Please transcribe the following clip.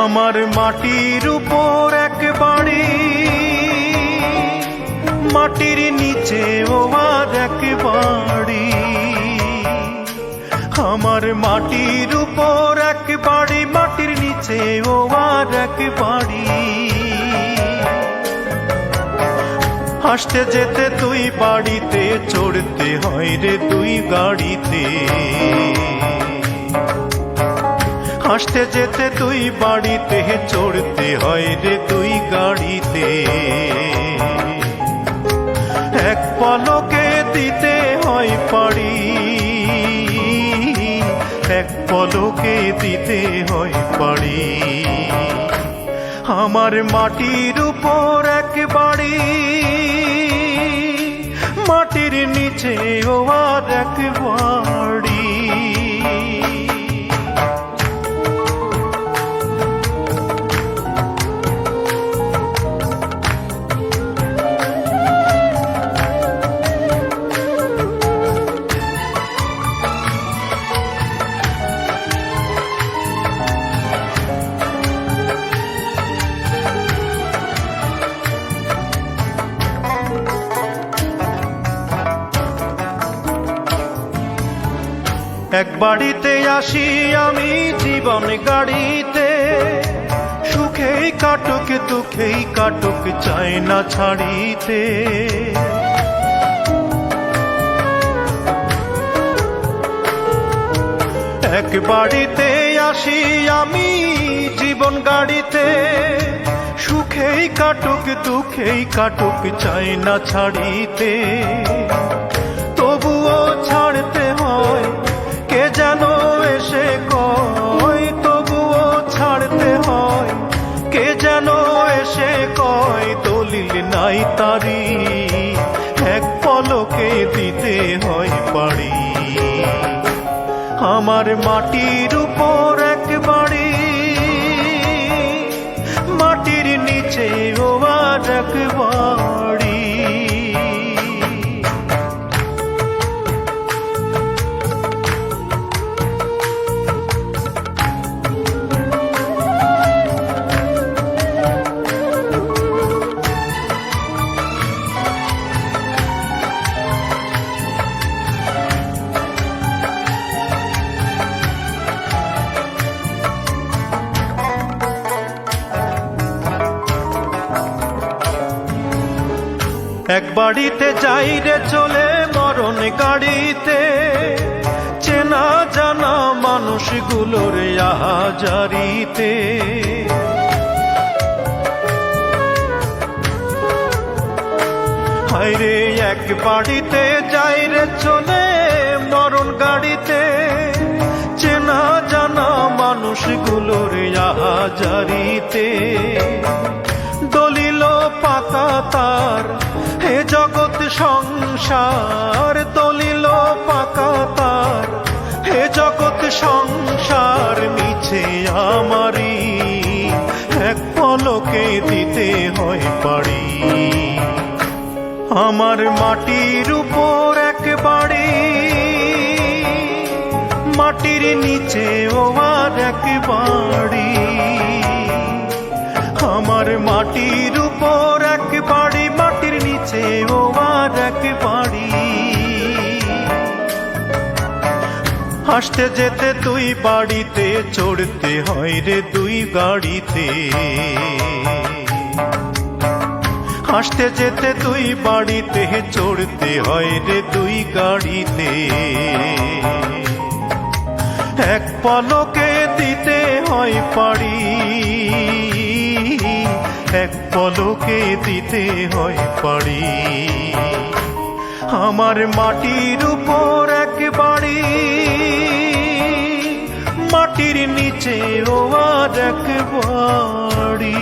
আমার মাটির উপর এক বাড়ি, মাটির নিচে ও আর এক বাড়ি। আমার মাটির উপর এক বাড়ি, মাটির নিচে ও আর এক বাড়ি। আসতে যেতে তুই বাড়িতে, চড়তে হয় রে তুই গাড়িতে। আসতে যেতে তুই বাড়িতে, চড়তে হয় রে তুই গাড়িতে। এক পলকে দিতে হয় পাড়ি, এক পলকে দিতে হয় পাড়ি। আমার মাটির উপর এক বাড়ি, মাটির নিচে ও আর এক বাড়ি। এক বাড়িতে আসি আমি জীবন গাড়িতে, সুখেই কাটুক দুঃখেই কাটুক চাই না ছাড়িতে। এক বাড়িতে আসি আমি জীবন গাড়িতে, সুখেই কাটুক দুঃখেই কাটুক চাই না ছাড়িতে। তবুও ছাড়তে হয় কে যেন এসে কয়, তবুও ছাড়তে হয় কে যেন এসে কয়। দলিল নাই তারি, এক পলকে দিতে হয় পাড়ি। আমার মাটির উপর এক বাড়ি, মাটির নিচে ও আর এক বাড়ি। এক বাড়িতে যাই রে চলে মরণ গাড়িতে, চেনা জানা মানুষগুলোর আহাজারিতে। হায়রে এক বাড়িতে যাই রে চলে মরণ গাড়িতে, চেনা জানা মানুষগুলোর আহাজারিতে। দলিল পাকা তার হে জগৎ সংসার, দলিল পাকা তার হে জগৎ সংসার। মিছে আমারি এক পলকে দিতে হয় পাড়ি। আমার মাটির উপর এক বাড়ি, মাটির নিচে ও আর এক বাড়ি। আমার মাটির উপর এক বাড়ি, মাটির নিচে ও আর এক বাড়ি। আসতে যেতে তুই বাড়িতে, চড়তে হয় রে তুই গাড়িতে। আসতে যেতে তুই বাড়িতে, চড়তে হয় রে তুই গাড়িতে। এক পলকে দিতে হয় পাড়ি, এক পলকে দিতে হয় পাড়ি। আমার মাটির উপর এক বাড়ি, মাটির নিচে ও আর এক বাড়ি।